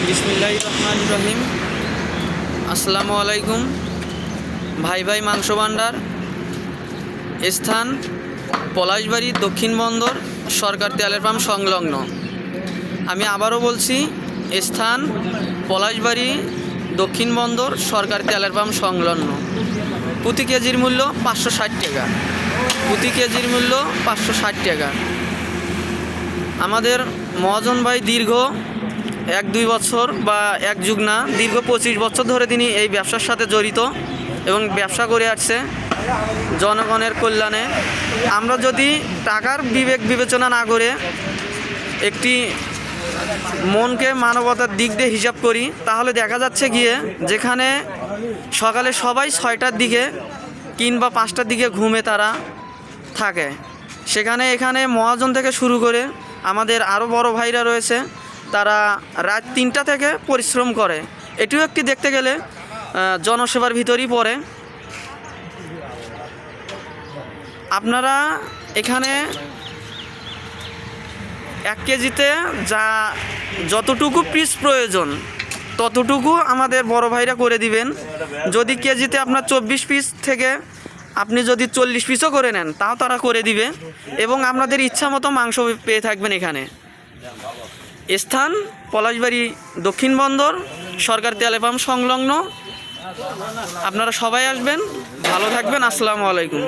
বিসমিল্লাহির রহমানির রহিম। আসসালামু আলাইকুম। ভাই ভাই মাংস ভান্ডার, স্থান পলাশবাড়ি, দক্ষিণ বন্দর, সরকার তেলের পাম্প সংলগ্ন। আমি আবারও বলছি, স্থান পলাশবাড়ি, দক্ষিণ বন্দর, সরকার তেলের পাম্প সংলগ্ন। প্রতি কেজির মূল্য 560 টাকা। প্রতি কেজির মূল্য 560 টাকা। আমাদের মহাজন ভাই দীর্ঘ 1-2 বছর বা এক যুগ না, দীর্ঘ 25 বছর ধরে তিনি এই ব্যবসার সাথে জড়িত এবং ব্যবসা করে আসছে জনগণের কল্যাণে। আমরা যদি টাকার বিবেক বিবেচনা না করে একটি মনকে মানবতার দিক দিয়ে হিসাব করি, তাহলে দেখা যাচ্ছে গিয়ে যেখানে সকালে সবাই 6টার দিকে কিংবা 5টার দিকে ঘুমে তারা থাকে, সেখানে এখানে মহাজন থেকে শুরু করে আমাদের আরও বড় ভাইরা রয়েছে, তারা রাত 3টা থেকে পরিশ্রম করে। এটিও একটি দেখতে গেলে জনসেবার ভিতরই পড়ে। আপনারা এখানে 1 কেজিতে যতটুকু পিস প্রয়োজন ততটুকু আমাদের বড় ভাইরা করে দিবেন। যদি কেজিতে আপনার 24 পিস থেকে আপনি যদি 40 পিসও করে নেন, তাও তারা করে দিবে এবং আপনাদের ইচ্ছা মতো মাংস পেয়ে থাকবেন এখানে। স্থান পলাশবাড়ি, দক্ষিণ বন্দর, সরকার তেল পাম্প সংলগ্ন। আপনারা সবাই আসবেন, ভালো থাকবেন। আসসালামু আলাইকুম।